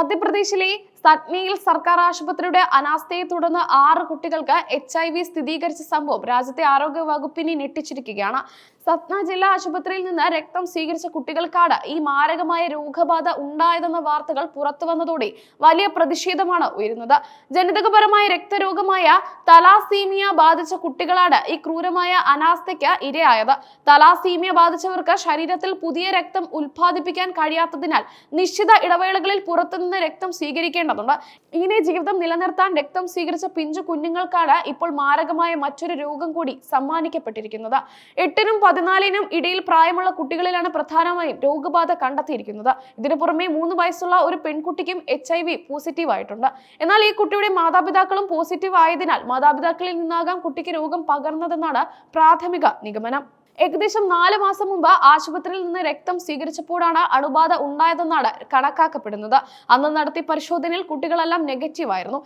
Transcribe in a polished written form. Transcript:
മധ്യപ്രദേശിലെ സത്നയിൽ സർക്കാർ ആശുപത്രിയുടെ അനാസ്ഥയെ തുടർന്ന് 6 കുട്ടികൾക്ക് HIV സ്ഥിരീകരിച്ച സംഭവം രാജ്യത്തെ ആരോഗ്യ വകുപ്പിനെ ഞെട്ടിച്ചിരിക്കുകയാണ്. സത്ന ജില്ലാ ആശുപത്രിയിൽ നിന്ന് രക്തം സ്വീകരിച്ച കുട്ടികൾക്കാണ് ഈ മാരകമായ രോഗബാധ ഉണ്ടായതെന്ന വാർത്തകൾ പുറത്തു വന്നതോടെ വലിയ പ്രതിഷേധമാണ് ഉയരുന്നത്. ജനിതകപരമായ രക്തരോഗമായ തലാസീമിയ ബാധിച്ച കുട്ടികളാണ് ഈ ക്രൂരമായ അനാസ്ഥയ്ക്ക് ഇരയായത്. തലാസീമിയ ബാധിച്ചവർക്ക് ശരീരത്തിൽ പുതിയ രക്തം ഉൽപ്പാദിപ്പിക്കാൻ കഴിയാത്തതിനാൽ നിശ്ചിത ഇടവേളകളിൽ പുറത്തുനിന്ന് രക്തം സ്വീകരിക്കേണ്ടതുണ്ട്. ഇങ്ങനെ ജീവിതം നിലനിർത്താൻ രക്തം സ്വീകരിച്ച പിഞ്ചു കുഞ്ഞുങ്ങൾക്കാണ് ഇപ്പോൾ മാരകമായ മറ്റൊരു രോഗം കൂടി സമ്മാനിക്കപ്പെട്ടിരിക്കുന്നത്. 8-നും 14-നും ഇടയിൽ പ്രായമുള്ള കുട്ടികളിലാണ് പ്രധാനമായും രോഗബാധ കണ്ടെത്തിയിരിക്കുന്നത്. ഇതിനു പുറമെ 3 വയസ്സുള്ള ഒരു പെൺകുട്ടിക്കും HIV പോസിറ്റീവ് ആയിട്ടുണ്ട്. എന്നാൽ ഈ കുട്ടിയുടെ മാതാപിതാക്കളും പോസിറ്റീവ് ആയതിനാൽ മാതാപിതാക്കളിൽ നിന്നാകാം കുട്ടിക്ക് രോഗം പകർന്നതെന്നാണ് പ്രാഥമിക നിഗമനം. ഏകദേശം 4 മാസം മുമ്പ് ആശുപത്രിയിൽ നിന്ന് രക്തം സ്വീകരിച്ചപ്പോഴാണ് അണുബാധ ഉണ്ടായതെന്നാണ് കണക്കാക്കപ്പെടുന്നത്. അന്ന് നടത്തിയ പരിശോധനയിൽ കുട്ടികളെല്ലാം നെഗറ്റീവ് ആയിരുന്നു.